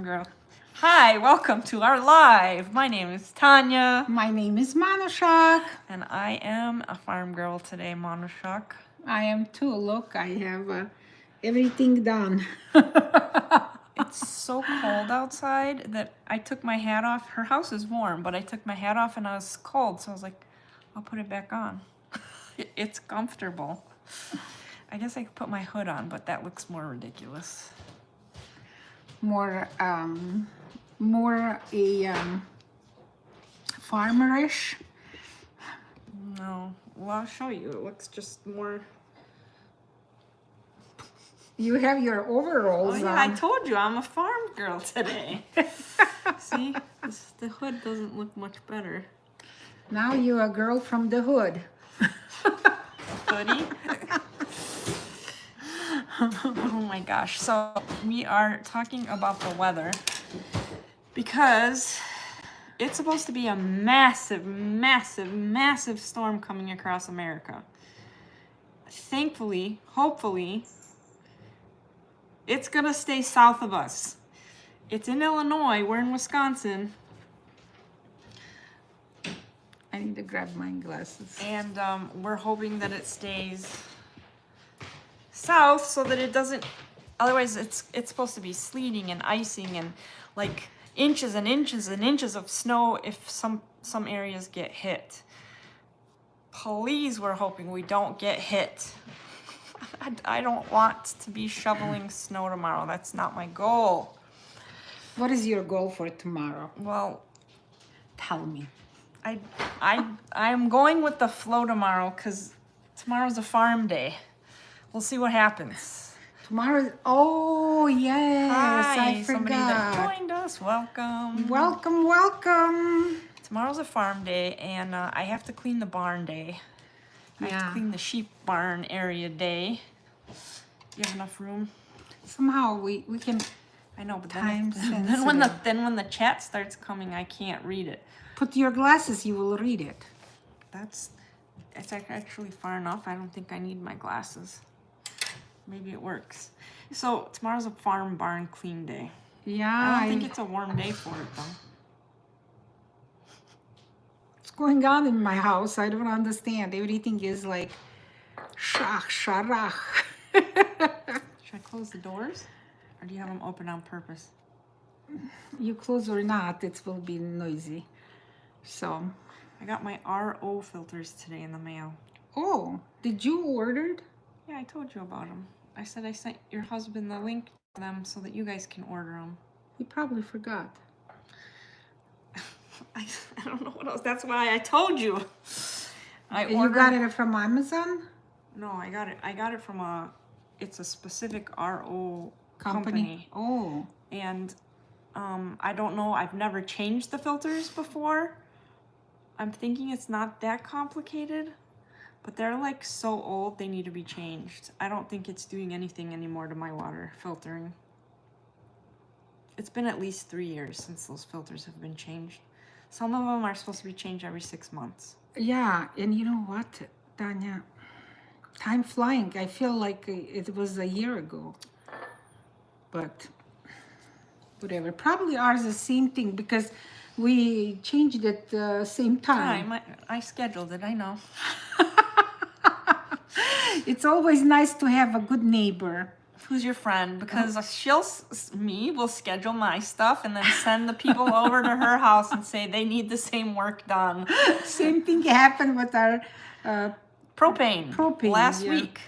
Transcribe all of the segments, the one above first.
farm girl. Hi, welcome to our live. My name is Tanya. My name is Manushak. And I am a farm girl today, Manushak. I am too. Look, I have everything done. It's so cold outside that I took my hat off. Her house is warm, but I took my hat off and I was cold, so I was like, I'll put it back on. It's comfortable. I guess I could put my hood on, but that looks more ridiculous. More farmerish. No, well, I'll show you. It looks just more. You have your overalls Oh yeah, on. I told you I'm a farm girl today. See, the hood doesn't look much better. Now you're a girl from the hood. Hoodie. Oh my gosh. So we are talking about the weather because it's supposed to be a massive, massive, massive storm coming across America. Thankfully, hopefully, it's going to stay south of us. It's in Illinois. We're in Wisconsin. I need to grab my glasses. And we're hoping that it stays south so that it doesn't, otherwise it's supposed to be sleeting and icing and like inches and inches and inches of snow if some areas get hit. Please, we're hoping we don't get hit. I don't want to be shoveling snow tomorrow. That's not my goal. What is your goal for tomorrow? Well, Tell me. I'm going with the flow tomorrow because tomorrow's a farm day. We'll see what happens. Tomorrow. Oh yes, Hi, I somebody that forgot. joined us. Welcome. Welcome, welcome. Tomorrow's a farm day, and I have to clean the barn day. I have to Yeah. clean the sheep barn area day. You have enough room? Somehow we can. I know, but Time then when the chat starts coming, I can't read it. Put your glasses, you will read it. It's actually far enough. I don't think I need my glasses. Maybe it works. So tomorrow's a farm barn clean day. Yeah, I don't think it's a warm day for it though. what's going on in my house? I don't understand. Everything is like shach, sharach. Should I close the doors? Or do you have them open on purpose? You close or not, it will be noisy. So, I got my RO filters today in the mail. oh, did you order? Yeah, I told you about them. I said I sent your husband the link to them so that you guys can order them. He probably forgot. I don't know what else. That's why I told you. You got it from Amazon? No, I got it from it's a specific RO company. Oh. And I don't know. I've never changed the filters before. I'm thinking it's not that complicated, but they're like so old they need to be changed. I don't think it's doing anything anymore to my water filtering. It's been at least 3 years since those filters have been changed. Some of them are supposed to be changed every 6 months. Yeah, and you know what, Tanya? Time flying. I feel like it was a year ago. But whatever. Probably ours the same thing because we changed it same time. I scheduled it, I know. It's always nice to have a good neighbor. Who's your friend? Because we'll schedule my stuff and then send the people over to her house and say they need the same work done. Same thing happened with our propane last yeah. week.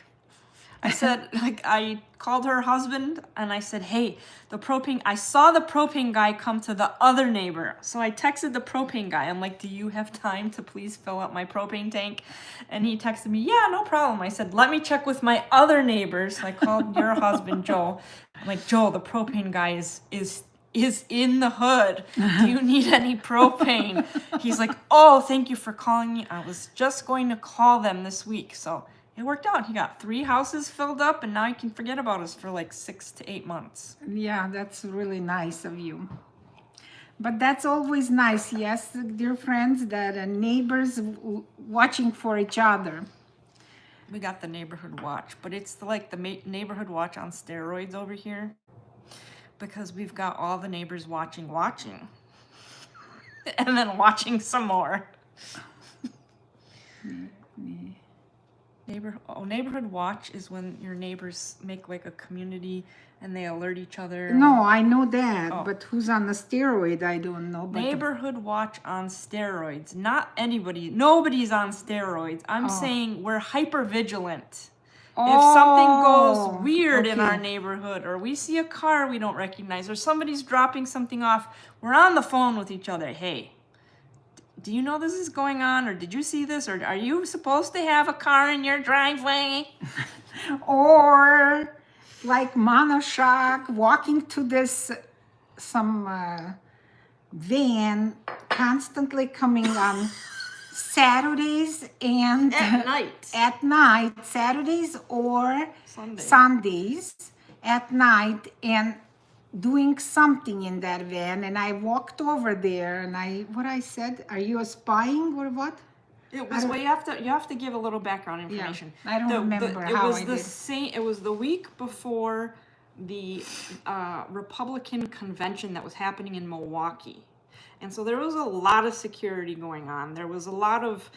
I said, I called her husband and I said, hey, I saw the propane guy come to the other neighbor. So I texted the propane guy. I'm like, do you have time to please fill up my propane tank? And he texted me, yeah, no problem. I said, let me check with my other neighbors. So I called your husband, Joe. I'm like, Joe, the propane guy is in the hood. Do you need any propane? He's like, oh, thank you for calling me. I was just going to call them this week. So it worked out. He got 3 houses filled up, and now he can forget about us for like 6 to 8 months. Yeah, that's really nice of you. But that's always nice, yes, dear friends, that neighbors watching for each other. We got the neighborhood watch, but it's like the neighborhood watch on steroids over here. because we've got all the neighbors watching, and then watching some more. Neighborhood watch is when your neighbors make like a community and they alert each other. No, I know that, Oh. but who's on the steroid, I don't know. But Neighborhood watch on steroids. Not anybody. Nobody's on steroids. I'm saying we're hyper vigilant. If something goes weird in our neighborhood, or we see a car we don't recognize, or somebody's dropping something off, we're on the phone with each other. Hey, do you know this is going on? Or did you see this? Or are you supposed to have a car in your driveway? Or like monoshock walking to this some van constantly coming on Saturdays and At night. Saturdays or Sunday. Sundays at night, and doing something in that van. And I walked over there and I said, are you spying or what? It was. Well, you have to give a little background information. I don't remember how I did. It was the week before the Republican convention that was happening in Milwaukee, and so there was a lot of security going on. There was a lot of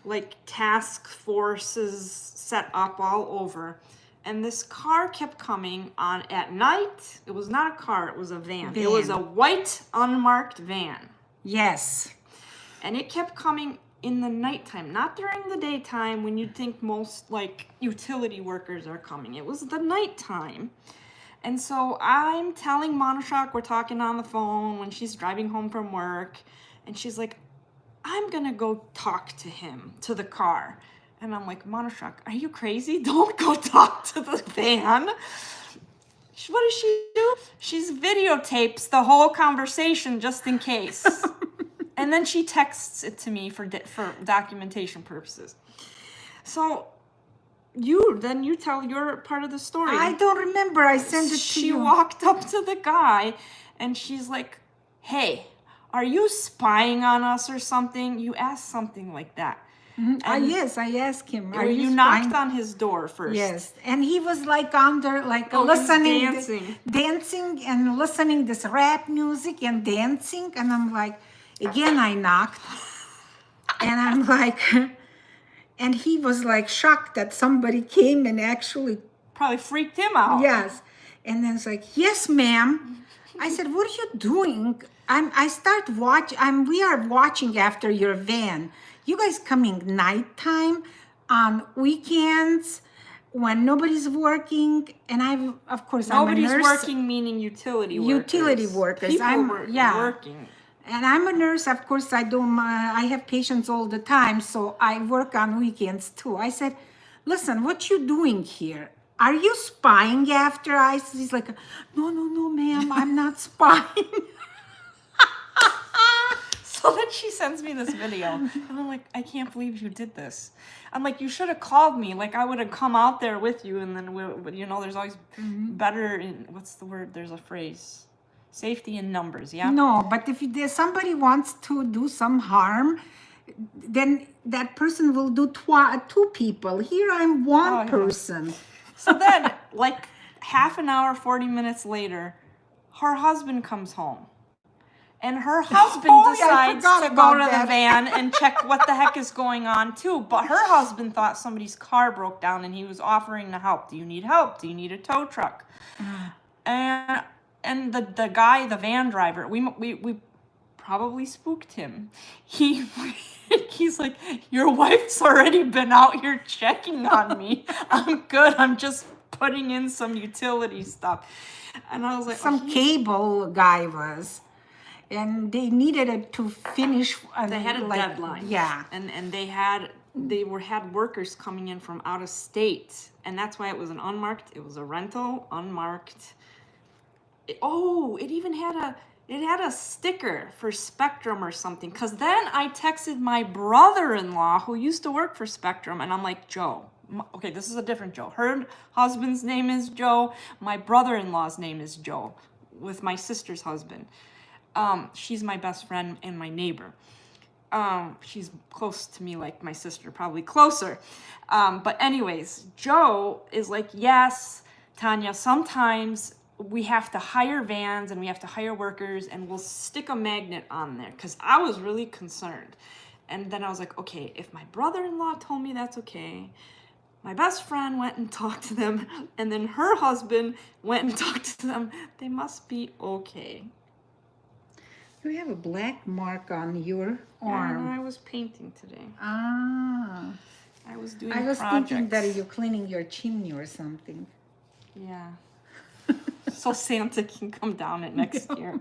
like task forces set up all over, and this car kept coming on at night. It was not a car; it was a van. It was a white unmarked van. Yes, and it kept coming in the nighttime, not during the daytime when you'd think most like utility workers are coming. It was the nighttime. And so I'm telling Monoshock, we're talking on the phone when she's driving home from work, and she's like, I'm gonna go talk to him, to the car. And I'm like, Monoshock, are you crazy? Don't go talk to the van. What does she do? She's videotapes the whole conversation just in case. And then she texts it to me for documentation purposes. So you tell your part of the story. I don't remember. I sent it to She you. walked up to the guy and she's like, hey, are you spying on us or something? You asked something like that. And yes, I asked him. Are you knocked on his door first. Yes, and he was like under, like listening, dancing and listening this rap music and dancing, and I'm like, again I knocked, and I'm like, and he was like shocked that somebody came and actually probably freaked him out. Yes, and then it's like, yes, ma'am. I said, what are you doing? We are watching after your van. You guys coming nighttime on weekends when nobody's working, and I'm a nurse. Nobody's working, meaning utility workers. People working. And I'm a nurse. Of course, I have patients all the time, so I work on weekends too. I said, listen, what you doing here? Are you spying after us? He's like, no, ma'am, I'm not spying. So then she sends me this video, and I'm like, I can't believe you did this. I'm like, you should have called me. Like, I would have come out there with you, and then, there's always better, what's the word? There's a phrase. Safety in numbers, yeah? No, but if somebody wants to do some harm, then that person will do two people. Here I'm one person. So then, like, half an hour, 40 minutes later, her husband comes home. And her husband decides to go to the van and check what the heck is going on too. But her husband thought somebody's car broke down and he was offering to help. Do you need help? Do you need a tow truck? And the guy, the van driver, we probably spooked him. He's like, your wife's already been out here checking on me. I'm good. I'm just putting in some utility stuff. And I was like, some cable guy was. And they needed it to finish. They had a deadline. Yeah. And they had workers coming in from out of state. And that's why it was an unmarked, it was a rental, unmarked. It even had a sticker for Spectrum or something. Because then I texted my brother-in-law who used to work for Spectrum. And I'm like, Joe. Okay, this is a different Joe. Her husband's name is Joe. My brother-in-law's name is Joe, with my sister's husband. She's my best friend and my neighbor. She's close to me like my sister, probably closer. But anyways, Joe is like, yes, Tanya, sometimes we have to hire vans and we have to hire workers and we'll stick a magnet on there, because I was really concerned. And then I was like, okay, if my brother-in-law told me that's okay, my best friend went and talked to them, and then her husband went and talked to them, they must be okay. You have a black mark on your Yeah, arm. and I was painting today. Ah. I was doing I was projects. thinking that you're cleaning your chimney or something. Yeah. So Santa can come down it next year.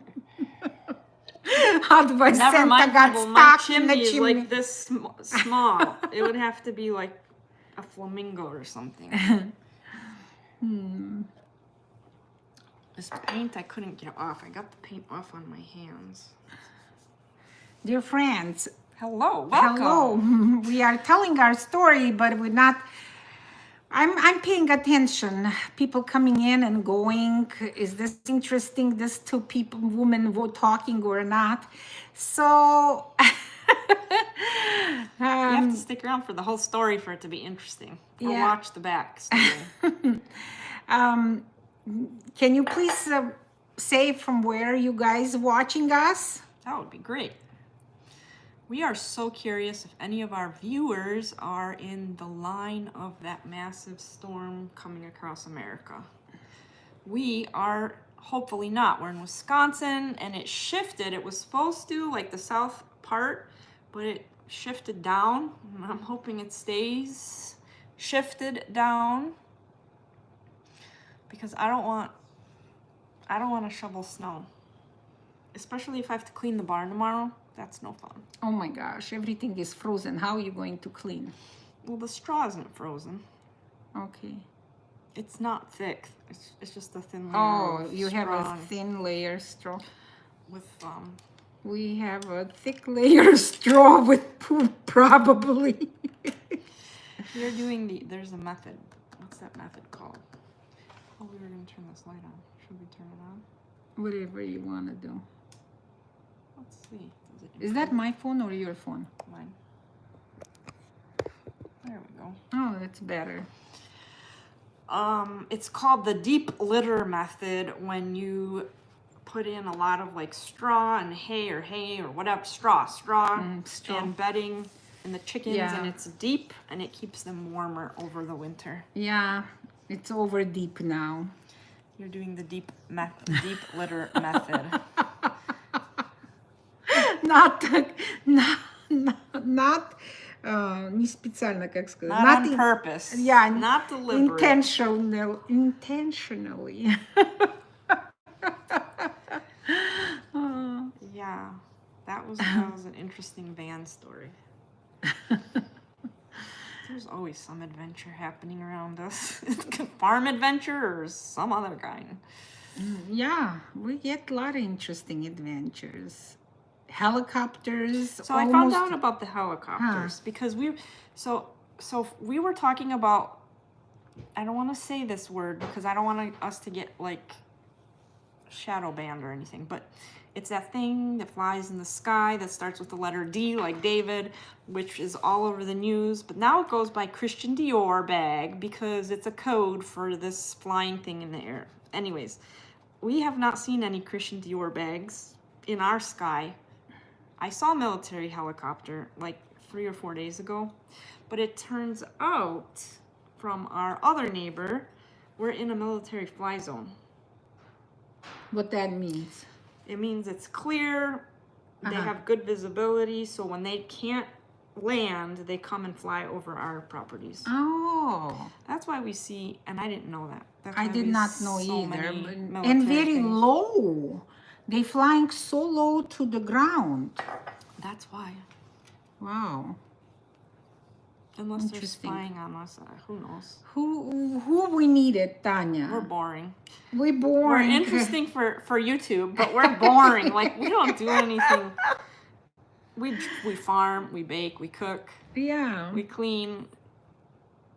Otherwise, Never Santa mind, got people, my stuck in the chimney is chimney. like this small. It would have to be like a flamingo or something. This paint I couldn't get off. I got the paint off on my hands. Dear friends, Hello, welcome. hello. We are telling our story, but we're not. I'm paying attention. People coming in and going. Is this interesting? This two people, women, were talking or not? So You have to stick around for the whole story for it to be interesting. Or Yeah. watch the back story. Can you please say from where you guys watching us? That would be great. We are so curious if any of our viewers are in the line of that massive storm coming across America. We are hopefully not. We're in Wisconsin, and it shifted. It was supposed to, like the south part, but it shifted down. And I'm hoping it stays shifted down, because I don't want to shovel snow, especially if I have to clean the barn tomorrow. That's no fun. Oh my gosh, everything is frozen. How are you going to clean? Well, the straw isn't frozen. Okay. It's not thick. It's just a thin layer. Oh, of you have straw a thin layer straw. with We have a thick layer straw with poop, probably. You're doing there's a method. What's that method called? Oh, we were gonna turn this light on. Should we turn it on? Whatever you want to do. Let's see. Does it Is that my phone or your phone? mine? There we go. Oh, that's better. It's called the deep litter method, when you put in a lot of like straw and hay or whatever, straw straw. and bedding in the chickens, Yeah. and it's deep and it keeps them warmer over the winter. Yeah, it's over deep now. You're doing the deep litter method. Not не специально, как сказать. Not on purpose. Yeah, Not deliberate. Intentionally. Yeah, that was an interesting van story. There's always some adventure happening around us. Farm adventure or some other kind. Yeah, we get a lot of interesting adventures. Helicopters. So I found out about the helicopters because we were talking about, I don't want to say this word because I don't want us to get like shadow banned or anything, but it's that thing that flies in the sky that starts with the letter D, like David, which is all over the news. But now it goes by Christian Dior bag because it's a code for this flying thing in the air. Anyways, we have not seen any Christian Dior bags in our sky. I saw a military helicopter like 3 or 4 days ago, but it turns out from our other neighbor, we're in a military fly zone. What that means? It means it's clear, they have good visibility, so when they can't land, they come and fly over our properties. Oh. That's why we see, and I didn't know that. That's I why did we not know so either. many And military very things. low. They flying so low to the ground. That's why. Wow. Unless they're Interesting. spying on us, who knows? Who we needed, Tanya? We're boring. We're boring. We're interesting for YouTube, but we're boring. Like, we don't do anything. We farm, we bake, we cook, Yeah. we clean,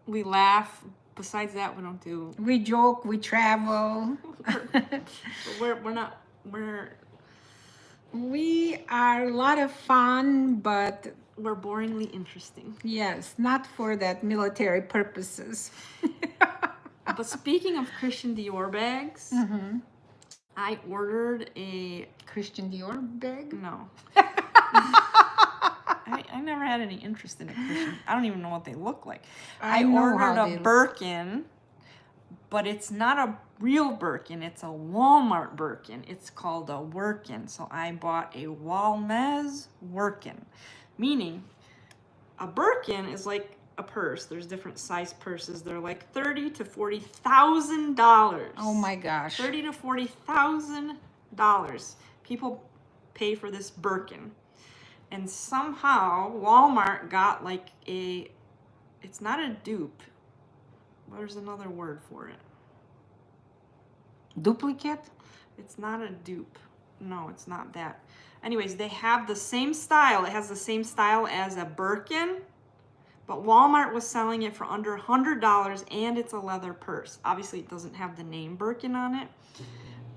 we laugh. Besides that, we don't do. We joke, we travel. We are a lot of fun, but We're boringly interesting. yes, not for that military purposes. But speaking of Christian Dior bags, I ordered a... Christian Dior bag? No. I never had any interest in a Christian. I don't even know what they look like. I know ordered how a they Birkin, but it's not a real Birkin. It's a Walmart Birkin. It's called a Workin. So I bought a Walmez Workin, meaning a Birkin is like a purse. There's different size purses. They're like $30,000 to $40,000. Oh my gosh. $30,000 to $40,000. People pay for this Birkin. And somehow Walmart got like a, it's not a dupe. There's another word for it. Duplicate? It's not a dupe. No, it's not that. Anyways, they have the same style. It has the same style as a Birkin, but Walmart was selling it for under $100, and it's a leather purse. Obviously, it doesn't have the name Birkin on it.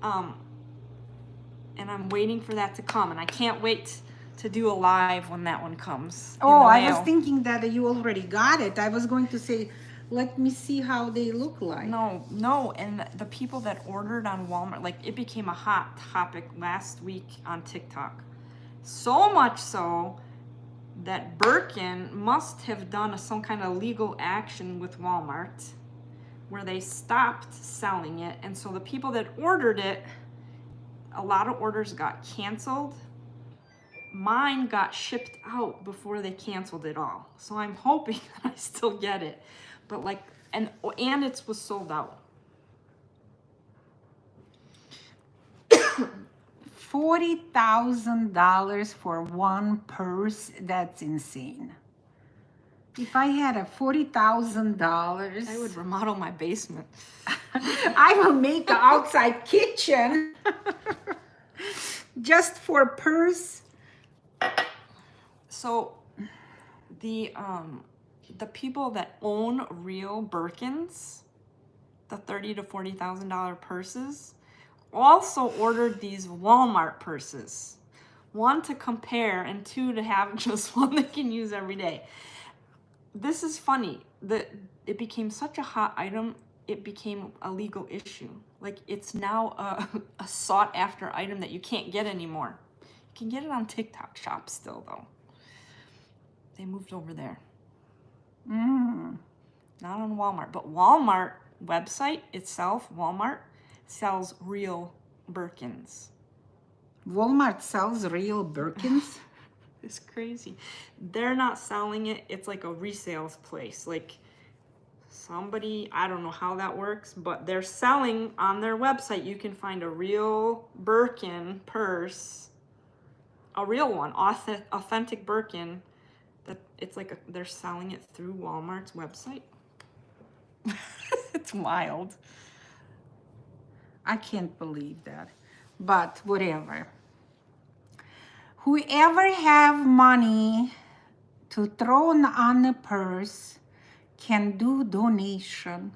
And I'm waiting for that to come, and I can't wait to do a live when that one comes. Oh, I was thinking that you already got it. I was going to say, let me see how they look like. No, and the people that ordered on Walmart, like it became a hot topic last week on TikTok. So much so that Birkin must have done some kind of legal action with Walmart where they stopped selling it. And so the people that ordered it, a lot of orders got canceled. Mine got shipped out before they canceled it all. So I'm hoping that I still get it. But like, and it was sold out. $40,000 for one purse? That's insane. If I had a $40,000, I would remodel my basement. I will make an outside kitchen just for a purse. So the people that own real Birkins, the $30,000 to $40,000 purses, also ordered these Walmart purses. One, to compare, and two, to have just one they can use every day. This is funny. It became such a hot item, it became a legal issue. Like, it's now a sought-after item that you can't get anymore. You can get it on TikTok Shop still, though. They moved over there. Not on Walmart, but Walmart website itself, Walmart, sells real Birkins. Walmart sells real Birkins? It's crazy. They're not selling it. It's like a resales place. Like somebody, I don't know how that works, but they're selling on their website. You can find a real Birkin purse, a real one, authentic Birkin. That it's like they're selling it through Walmart's website. It's wild. I can't believe that. But whatever. Whoever have money to throw on a purse can do donation.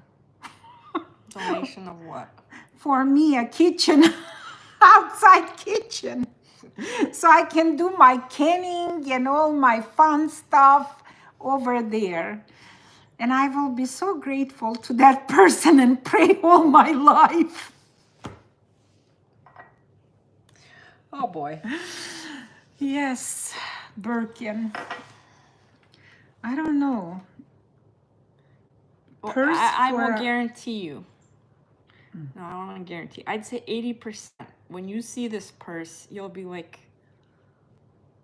Donation of what? For me, a kitchen, outside kitchen. So I can do my canning and all my fun stuff over there. And I will be so grateful to that person and pray all my life. Oh boy. Yes, Birkin. I don't know. Well, Purse I for will guarantee you. No, I don't want to guarantee. I'd say 80%. When you see this purse, you'll be like,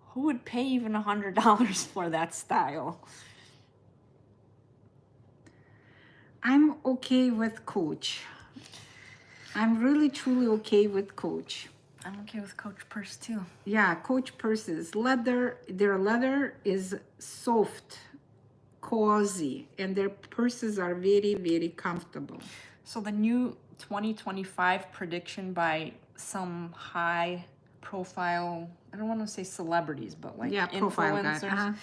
who would pay even $100 for that style? I'm okay with Coach. I'm really, truly okay with Coach. I'm okay with Coach purse too. Yeah, Coach purses. Leather, their leather is soft, cozy, and their purses are very, very comfortable. So the new 2025 prediction by some high profile, I don't want to say celebrities, but like influencers,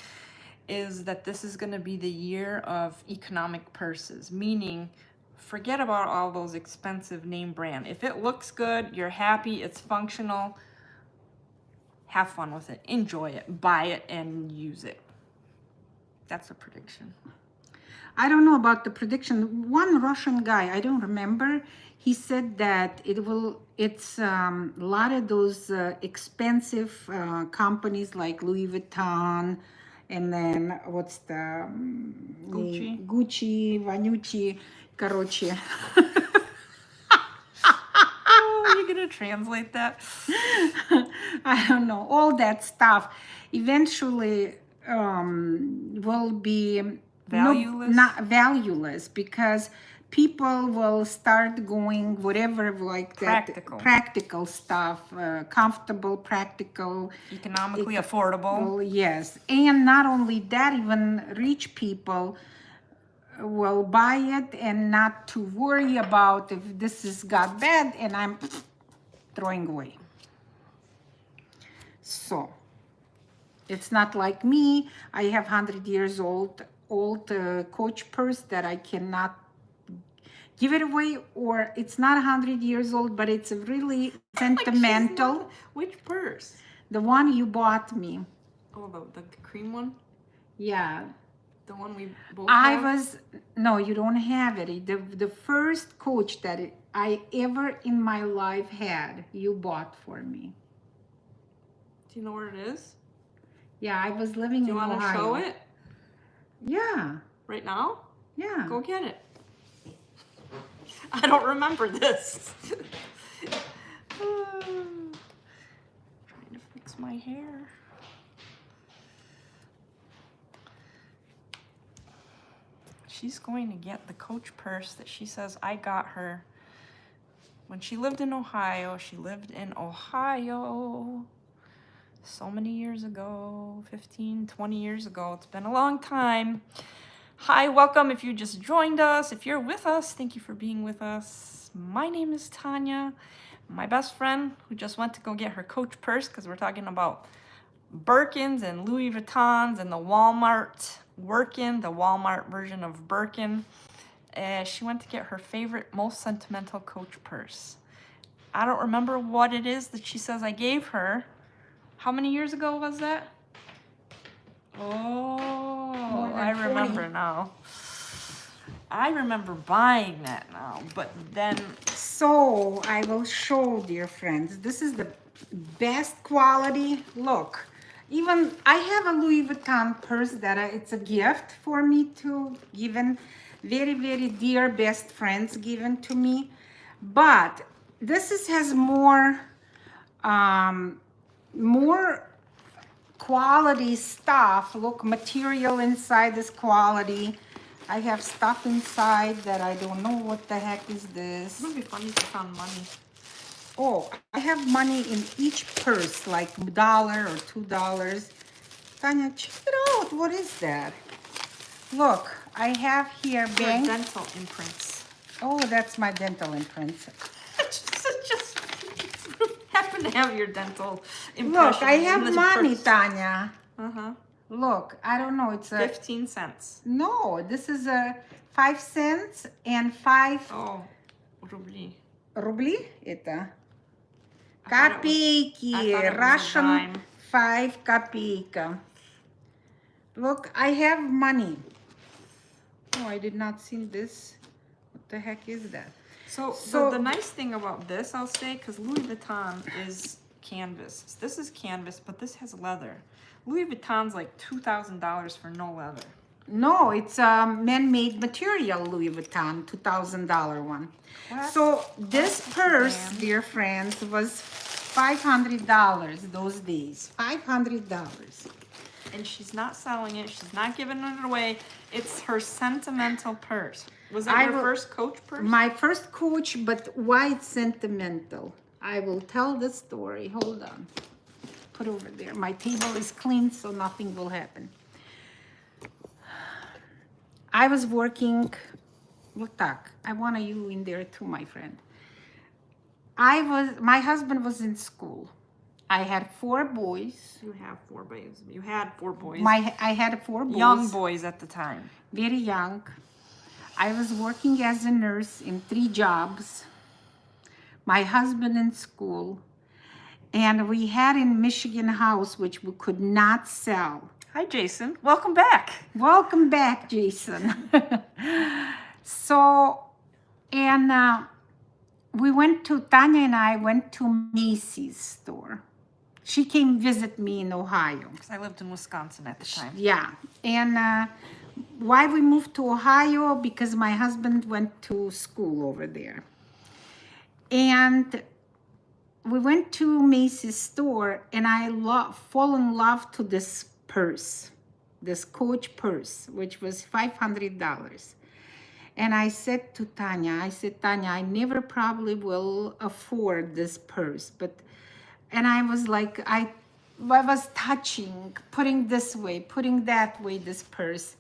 is that this is going to be the year of economic purses, meaning forget about all those expensive name brand. If it looks good, you're happy, it's functional, have fun with it, enjoy it, buy it, and use it. That's a prediction. I don't know about the prediction. One Russian guy, I don't remember, he said that it's a lot of those expensive companies like Louis Vuitton, and then what's the Gucci. Gucci, Vanucci, короче. Oh, you gonna translate that? I don't know, all that stuff eventually will be Valueless? not valueless, because people will start going whatever, like Practical. that practical stuff, comfortable, practical, Economically affordable. well, yes. And not only that, even rich people will buy it and not to worry about if this has got bad and I'm throwing away. So it's not like me. I have 100 years old Coach purse that I cannot give it away, or it's not 100 years old, but it's really sentimental. Which purse? The one you bought me. Oh, the cream one? Yeah. The one we both I have? was, no, you don't have it. The first Coach that I ever in my life had, you bought for me. Do you know where it is? Yeah, I was living Do you in want to Ohio. show it Yeah, right now? yeah. Go get it. I don't remember this. Trying to fix my hair. She's going to get the Coach purse that she says I got her when she lived in Ohio. She lived in Ohio so many years ago, 15, 20 years ago. It's been a long time. Hi, welcome if you just joined us. If you're with us, thank you for being with us. My name is Tanya, my best friend who just went to go get her Coach purse, because we're talking about Birkins and Louis Vuittons and the Walmart Workin, the Walmart version of Birkin. She went to get her favorite, most sentimental Coach purse. I don't remember what it is that she says I gave her. How many years ago was that? Oh, I remember now. I remember buying that now, but then... So I will show, dear friends, this is the best quality. Look, even I have a Louis Vuitton purse that it's a gift for me to given, very, very dear best friends given to me. But this has more quality stuff. Look, material inside this quality. I have stuff inside that I don't know what the heck is this. It would be funny if you found money. Oh, I have money in each purse, like $1 or $2. Tanya, check it out. What is that? Look, I have here Your bank. dental imprints. Oh, that's my dental imprints. just happen to have your dental impression. Look, I have in this money, purse. Tanya. Uh-huh. Look, I don't know. It's a 15 cents. no. This is a 5 cents and 5 Oh, rubli. рубли. Это I thought it копейки. was a Russian dime. 5 копейка. Look, I have money. Oh, I did not see this. What the heck is that? So the nice thing about this, I'll say, because Louis Vuitton is canvas. This is canvas, but this has leather. Louis Vuitton's like $2,000 for no leather. No, it's a man-made material Louis Vuitton, $2,000 one. What? So this purse, man. dear friends, was $500 those days. $500. And she's not selling it. She's not giving it away. It's her sentimental purse. Was that your first Coach purse? My first Coach, but why it's sentimental? I will tell the story. Hold on. Put over there. My table is clean, so nothing will happen. I was working. Вот так. I want you in there too, my friend. My husband was in school. I had 4 boys. You have 4 boys. You had 4 boys. I had 4 boys. Young boys at the time. Very young. I was working as a nurse in 3 jobs. My husband in school. And we had in Michigan house, which we could not sell. Hi, Jason. Welcome back. Welcome back, Jason. So, and Tanya and I went to Macy's store. She came visit me in Ohio. Because I lived in Wisconsin at the time. Yeah. And why we moved to Ohio? Because my husband went to school over there. And we went to Macy's store, and I fall in love to this purse, this Coach purse, which was $500. And I said to Tanya, Tanya, I never probably will afford this purse, and I was like, I was touching, putting this way, putting that way, this purse.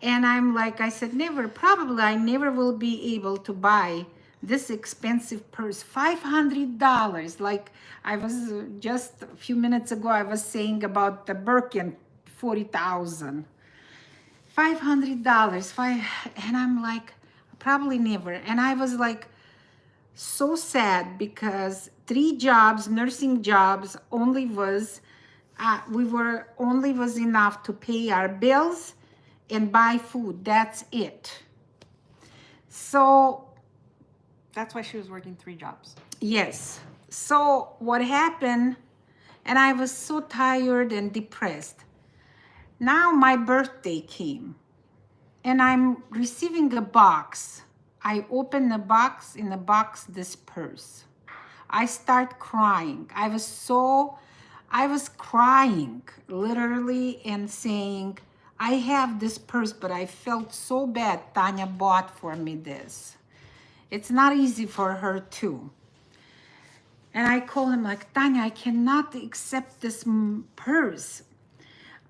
And I'm like, I said, I never will be able to buy this expensive purse, $500. Like I was just a few minutes ago, I was saying about the Birkin, $40,000. $500, and I'm like, probably never. And I was like, so sad because 3 jobs, nursing jobs, only was enough to pay our bills and buy food. That's it. So that's why she was working 3 jobs. Yes. So what happened, and I was so tired and depressed. Now my birthday came, and I'm receiving a box. I open the box, in the box, this purse. I start crying. I was crying, literally, and saying, I have this purse, but I felt so bad Tanya bought for me this. It's not easy for her too. And I call him like, Tanya, I cannot accept this purse.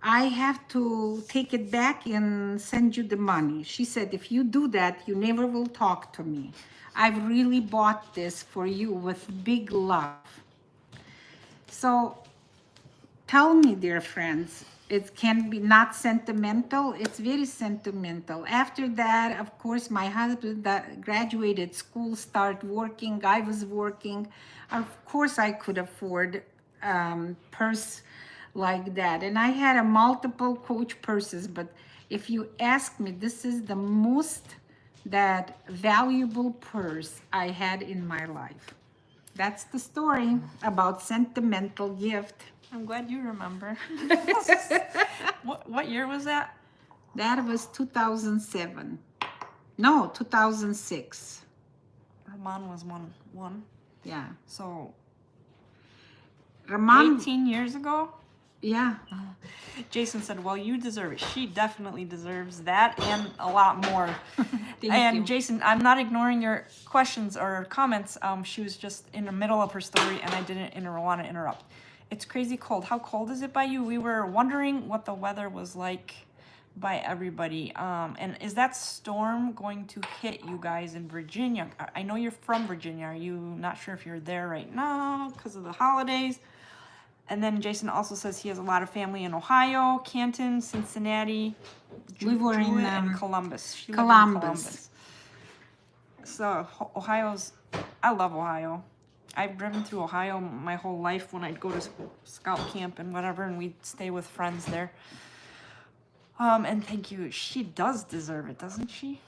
I have to take it back and send you the money. She said, if you do that, you never will talk to me. I've really bought this for you with big love. So tell me, dear friends, it can be not sentimental. It's very sentimental. After that, of course, my husband graduated school, started working. I was working. Of course, I could afford purse like that. And I had a multiple Coach purses, but if you ask me, this is the most that valuable purse I had in my life. That's the story about sentimental gift. I'm glad you remember. What year was that? That was 2007. No, 2006. Ramon was one. Yeah. So Ramon, 18 years ago? yeah. Jason said, well, you deserve it. She definitely deserves that and a lot more. Thank you. Jason, I'm not ignoring your questions or comments. She was just in the middle of her story, and I didn't want to interrupt. It's crazy cold. How cold is it by you? We were wondering what the weather was like by everybody. And is that storm going to hit you guys in Virginia? I know you're from Virginia. Are you not sure if you're there right now because of the holidays? And then Jason also says he has a lot of family in Ohio, Canton, Cincinnati, We were in and Columbus. She lived in Columbus. So I love Ohio. I've driven through Ohio my whole life when I'd go to scout camp and whatever, and we'd stay with friends there. And thank you. She does deserve it, doesn't she?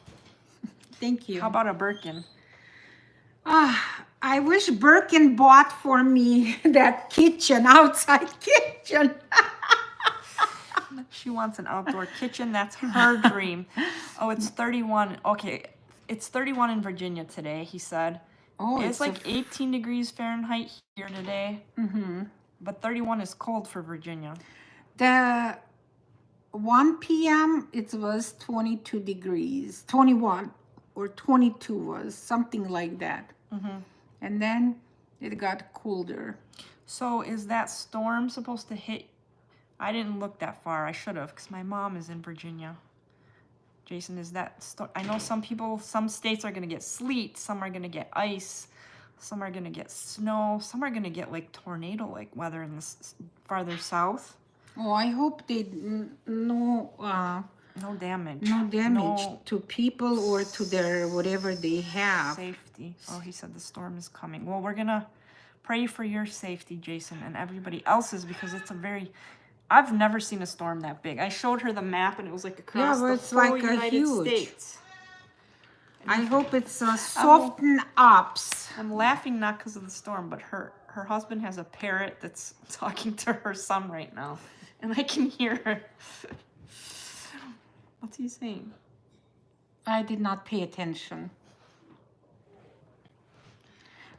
Thank you. How about a Birkin? I wish Birkin bought for me that kitchen, outside kitchen. She wants an outdoor kitchen. That's her dream. Oh, it's 31. Okay, it's 31 in Virginia today, he said. Oh, it's like 18 degrees Fahrenheit here today. Mm-hmm. But 31 is cold for Virginia. The 1 p.m. it was 22 degrees, 21 or 22 was something like that. Mm-hmm. And then it got colder. So is that storm supposed to hit? I didn't look that far. I should have, because my mom is in Virginia. Jason, is that I know some states are going to get sleet, some are going to get ice, some are going to get snow, some are going to get like tornado-like weather in the farther south. Oh, I hope they no damage. No damage to people or to their whatever they have. Safety. Oh, he said the storm is coming. Well, we're going to pray for your safety, Jason, and everybody else's, because it's a very... I've never seen a storm that big. I showed her the map and it was like across well, the it's whole like a United huge. States. I hope it's soften ups. I'm laughing not because of the storm, but her husband has a parrot that's talking to her son right now, and I can hear her. What's he saying? I did not pay attention.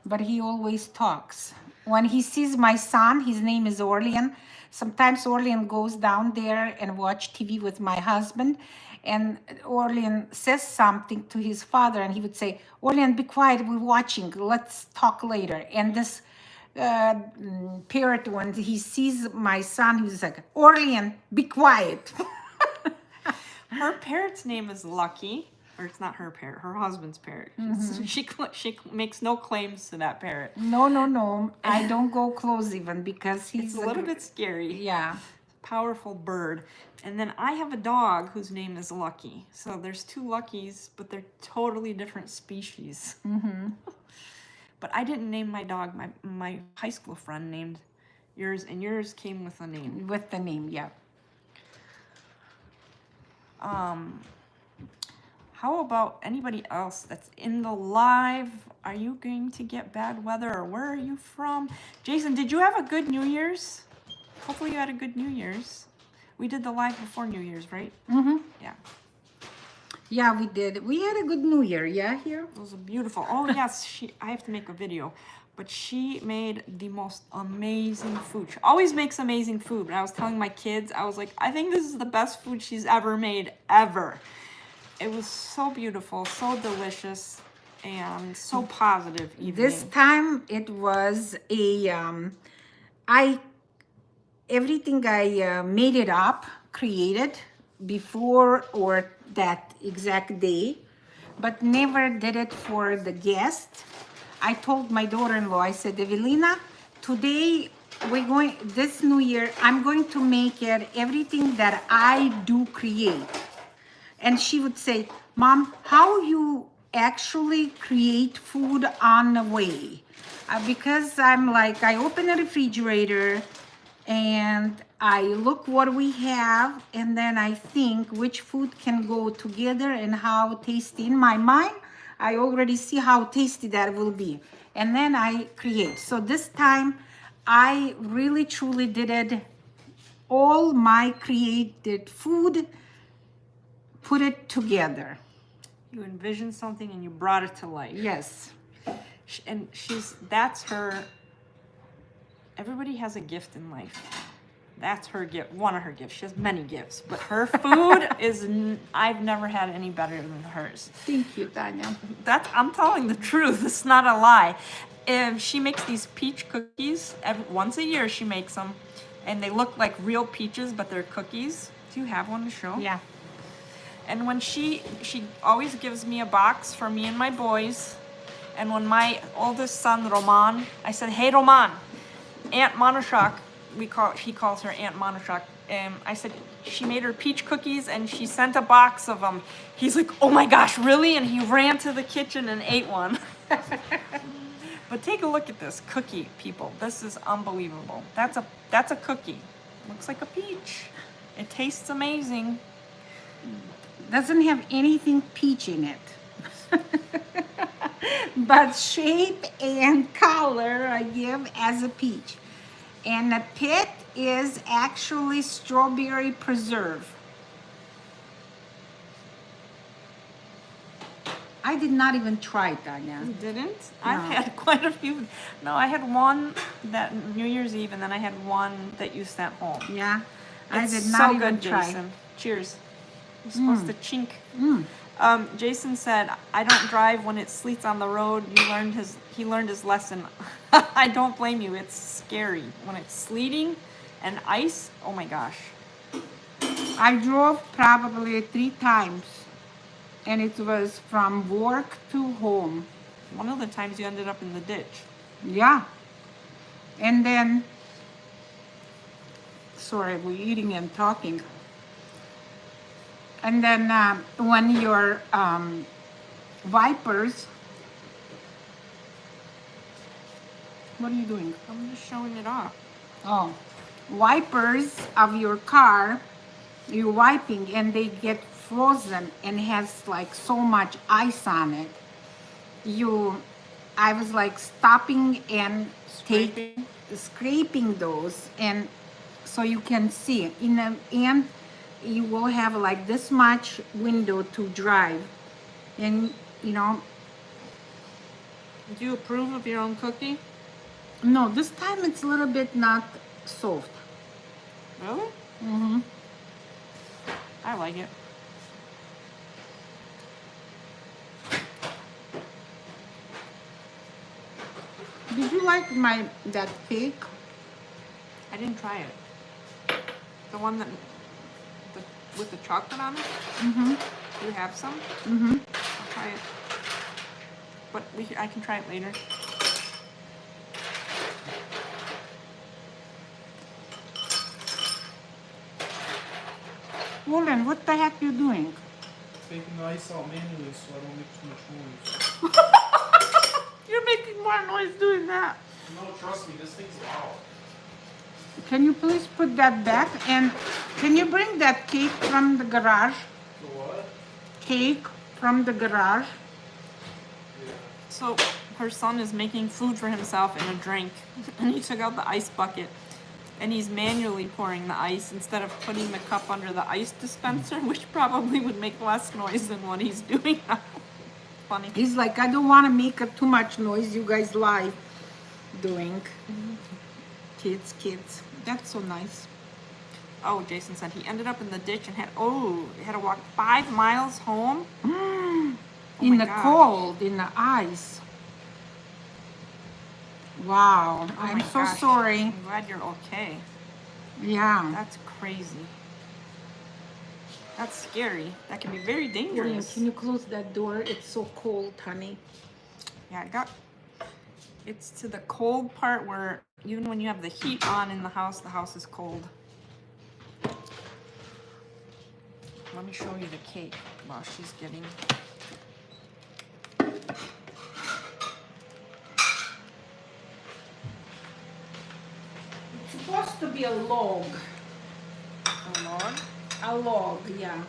But he always talks. When he sees my son, his name is Orlean. Sometimes Orlean goes down there and watch TV with my husband, and Orlean says something to his father, and he would say, Orlean, be quiet, we're watching, let's talk later. And this parrot, when he sees my son, he was like, Orlean, be quiet. Her parrot's name is Lucky. Or it's not her parrot, her husband's parrot. She makes no claims to that parrot. No. I don't go close even because he's It's a little bit scary. Yeah. Powerful bird. And then I have a dog whose name is Lucky. So there's two Luckies, but they're totally different species. But I didn't name my dog. My high school friend named yours, and yours came with a name. With the name, yeah. How about anybody else that's in the live? Are you going to get bad weather, or where are you from? Jason, did you have a good New Year's? Hopefully you had a good New Year's. We did the live before New Year's, right? Yeah. Yeah, we did. We had a good New Year, yeah, here? It was beautiful. Oh, yes, I have to make a video. But she made the most amazing food. She always makes amazing food. But I was telling my kids, I was like, I think this is the best food she's ever made, ever. It was so beautiful, so delicious, and so positive evening. This time it was everything I made it up, created before or that exact day, but never did it for the guest. I told my daughter-in-law, I said, Evelina, today this New Year, I'm going to make it everything that I do create. And she would say, Mom, how you actually create food on the way? Because I'm like, I open the refrigerator and I look what we have, and then I think which food can go together and how tasty. In my mind, I already see how tasty that will be. And then I create. So this time, I really truly did it. All my created food, put it together. You envisioned something and you brought it to life. Yes. And that's her. Everybody has a gift in life. That's her gift, one of her gifts. She has many gifts, but her food I've never had any better than hers. Thank you, Tanya. I'm telling the truth. It's not a lie. She makes these peach cookies. Once a year she makes them, and they look like real peaches, but they're cookies. Do you have one to show? Yeah. And when she always gives me a box for me and my boys. And when my oldest son, Roman, I said, hey, Roman, Aunt Monoshak, he calls her Aunt Monoshak. I said, she made her peach cookies and she sent a box of them. He's like, oh my gosh, really? And he ran to the kitchen and ate one. But take a look at this cookie, people. This is unbelievable. That's a cookie. Looks like a peach. It tastes amazing. Doesn't have anything peach in it. But shape and color I give as a peach. And the pit is actually strawberry preserve. I did not even try it, Tanya. You didn't? No. I've had quite a few. No, I had one that New Year's Eve, and then I had one that you sent home. Yeah, It's I did not so even good, try. Jason. Cheers. You're supposed to chink. Mm. Jason said, I don't drive when it sleets on the road. He learned his lesson. I don't blame you. It's scary. When it's sleeting and ice, oh my gosh. I drove probably 3 times, and it was from work to home. One of the times you ended up in the ditch. Yeah. And then, sorry, we're eating and talking. And then when your wipers, what are you doing? I'm just showing it off. Oh, wipers of your car, you're wiping and they get frozen and has like so much ice on it. I was like stopping and scraping those, and so you can see in the end you will have like this much window to drive, and you know. Do you approve of your own cookie? No, this time it's a little bit not soft. Really? Mm-hmm. I like it. Did you like that cake? I didn't try it. The one with the chocolate on it? Mm-hmm. Do you have some? Mm-hmm. I'll try it. But I can try it later. Roland, what the heck you doing? Taking the ice out manually so I don't make too much noise. You're making more noise doing that. No, trust me, this thing's loud. Can you please put that back? And can you bring that cake from the garage? The what? Cake from the garage? Yeah. So her son is making food for himself and a drink, and he took out the ice bucket, and he's manually pouring the ice instead of putting the cup under the ice dispenser, which probably would make less noise than what he's doing now. Funny. He's like, I don't want to make too much noise. You guys live doing. Kids. That's so nice. Oh, Jason said he ended up in the ditch and had to walk 5 miles home. In my the gosh. cold, in the ice. Wow. Oh I'm my so gosh. sorry. I'm glad you're okay. Yeah. That's crazy. That's scary. That can be very William, dangerous. can you close that door? It's so cold, honey. Yeah, it's to the cold part where even when you have the heat on in the house is cold. Let me show you the cake while she's getting. It's supposed to be a log. A log? A log, yeah.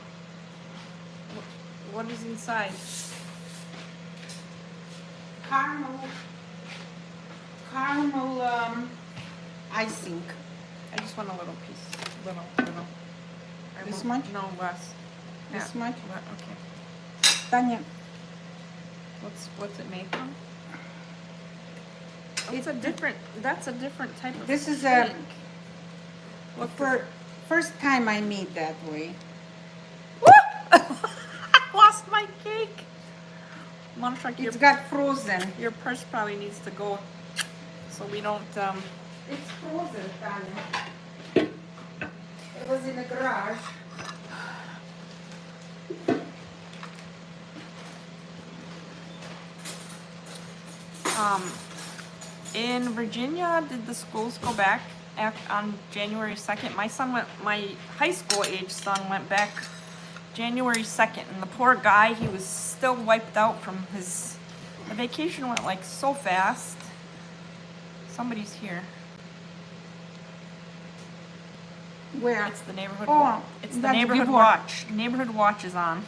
What is inside? Caramel icing. I just want a little piece. Little. I This won't- much? No, less. This Yeah, much? Okay. Tanya, What's it made from? That's a different type of this is cake. Look for first time I made that way. I lost my cake. Montrak, It's got frozen. your purse probably needs to go so we don't It's frozen, Tanya. It was in the garage. in Virginia, did the schools go back on January 2nd? My high school age son went back January 2nd, and the poor guy, he was still wiped out from the vacation went like so fast. Somebody's here. Where? It's the neighborhood. Oh, It's the that's neighborhood before. watch. Neighborhood watch is on.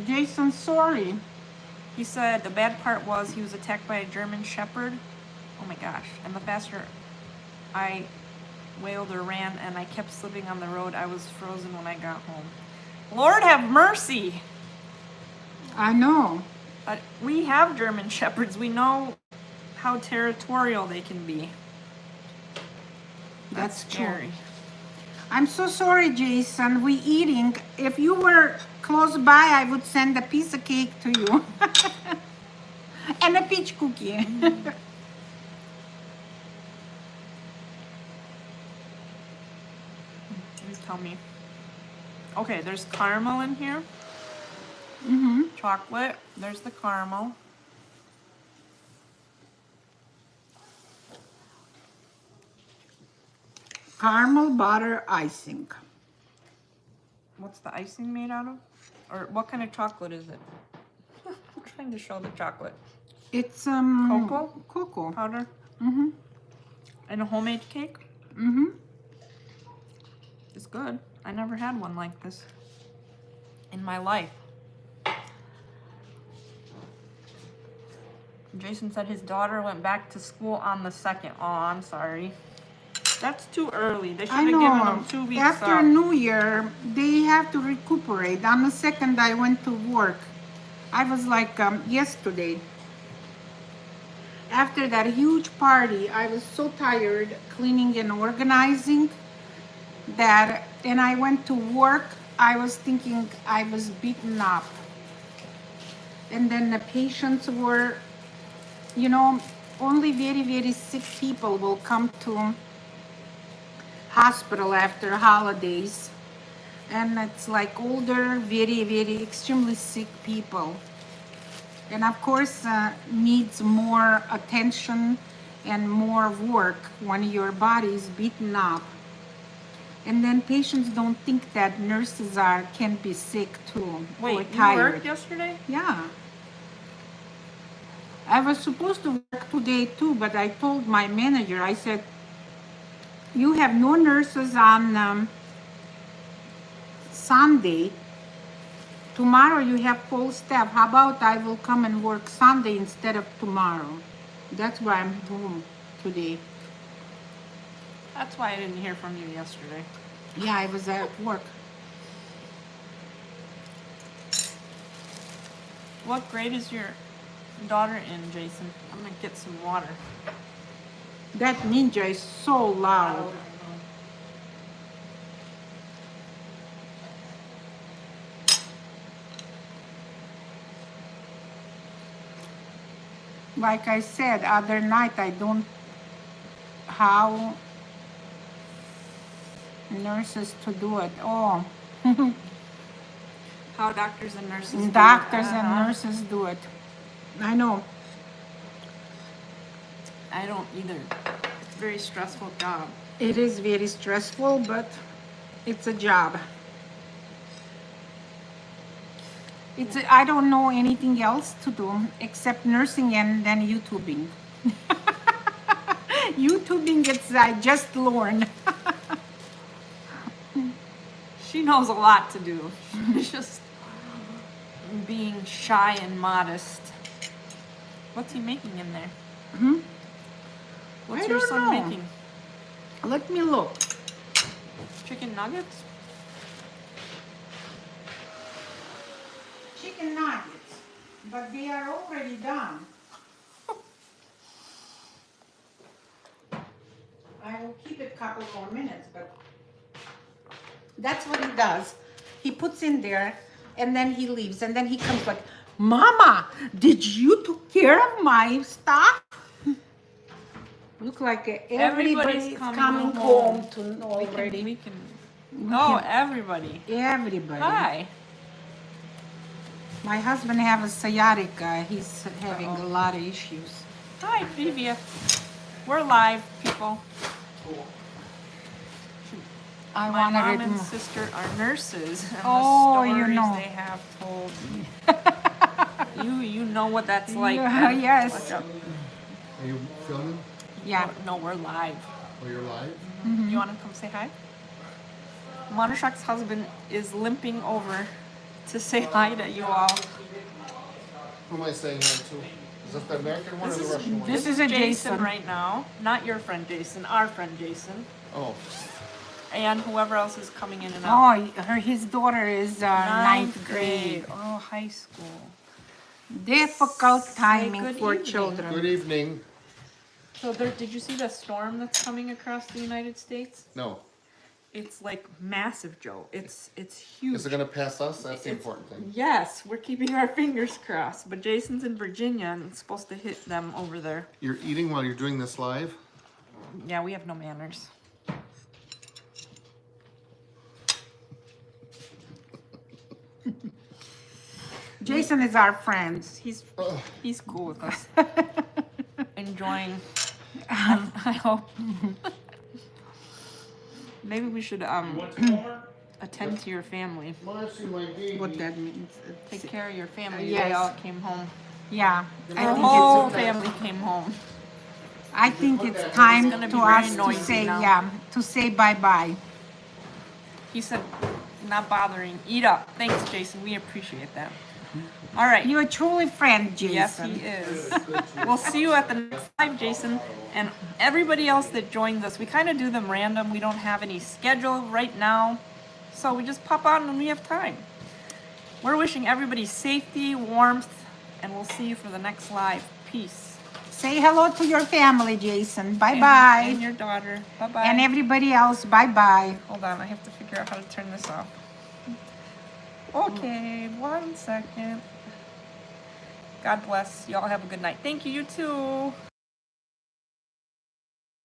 Jason, sorry. He said the bad part was he was attacked by a German Shepherd. Oh my gosh! And the faster I wailed or ran, and I kept slipping on the road, I was frozen when I got home. Lord have mercy! I know. We have German Shepherds. We know how territorial they can be. That's scary. true. I'm so sorry, Jason. We eating. If you were close by, I would send a piece of cake to you. And a peach cookie. You tell me. Okay, there's caramel in here. Mm-hmm. Chocolate. There's the caramel. Caramel butter icing. What's the icing made out of? Or what kind of chocolate is it? I'm trying to show the chocolate. It's Cocoa? Cocoa. Powder? Mm-hmm. And a homemade cake? Mm-hmm. It's good. I never had one like this in my life. Jason said his daughter went back to school on the 2nd. Oh, I'm sorry. That's too early. They should I have given know. them 2 weeks After off. New Year, they have to recuperate. On the 2nd, I went to work. I was like yesterday. After that huge party, I was so tired cleaning and organizing that, and I went to work. I was thinking I was beaten up. And then the patients were, you know, only very, very sick people will come to hospital after holidays. And it's like older, very, very extremely sick people. And of course, needs more attention and more work when your body is beaten up. And then patients don't think that nurses can be sick too, or Wait, you tired. worked yesterday? Yeah. I was supposed to work today too, but I told my manager, I said, you have no nurses on Sunday. Tomorrow you have full staff. How about I will come and work Sunday instead of tomorrow? That's why I'm home today. That's why I didn't hear from you yesterday. Yeah, I was at work. What grade is your daughter in, Jason? I'm gonna get some water. That ninja is so loud. Like I said, other night I don't how nurses to do it. Oh, How doctors and nurses do it. doctors and Uh-huh. nurses do it. I know. I don't either. It's a very stressful job. It is very stressful, but it's a job. I don't know anything else to do except nursing and then YouTubing. YouTubing, it's I just learned. She knows a lot to do. She's just being shy and modest. What's he making in there? Hmm? What's I your don't son know. making? Let me look. Chicken nuggets? Chicken nuggets, but they are already done. I will keep it a couple more minutes, but that's what he does. He puts in there and then he leaves and then he comes like, Mama, did you take care of my stuff? Look like everybody's coming home to already. We can. Oh, everybody. Everybody. Hi. My husband have a sciatica. He's having a lot of issues. Hi, Privia. We're live, people. I My want to mom read and more. sister are nurses, and Oh, the you stories know. they have told me. you know what that's like. Yeah, then. yes. Watch out. Are you filming? Yeah. No, we're live. Oh, you're live? You want to come say hi? Monoshak's husband is limping over to say hi to you all. Who am I saying hi to? Is that the American one or the Russian one? This is a Jason Jason. right now. Not your friend Jason, our friend Jason. Oh, And whoever else is coming in and out. Oh, his daughter is ninth grade. Oh, high school. Difficult timing good for evening. children. good evening. So did you see the storm that's coming across the United States? No. It's like massive, Joe. It's huge. Is it going to pass us? That's the It's- important thing. Yes, we're keeping our fingers crossed. But Jason's in Virginia and it's supposed to hit them over there. You're eating while you're doing this live? Yeah, we have no manners. Jason is our friend. He's cool with us. Enjoying. I hope. Maybe we should Went to Walmart? attend to your family. I see my baby. What that means? Take care of your family. Yes. They all came home. Yeah, The I think whole it's. family came home. I think it's time gonna be to very us to noisy say, now. yeah, to say bye-bye. He said, not bothering. Eat up. Thanks, Jason. We appreciate that. All right. You're a truly friend, Yes, Jason. he is. We'll see you at the next live, Jason. And everybody else that joins us, we kind of do them random. We don't have any schedule right now. So we just pop on when we have time. We're wishing everybody safety, warmth, and we'll see you for the next live. Peace. Say hello to your family, Jason. Bye-bye. And your daughter. Bye-bye. And everybody else, bye-bye. Hold on, I have to figure out how to turn this off. Okay, 1 second. God bless. Y'all have a good night. Thank you, you too.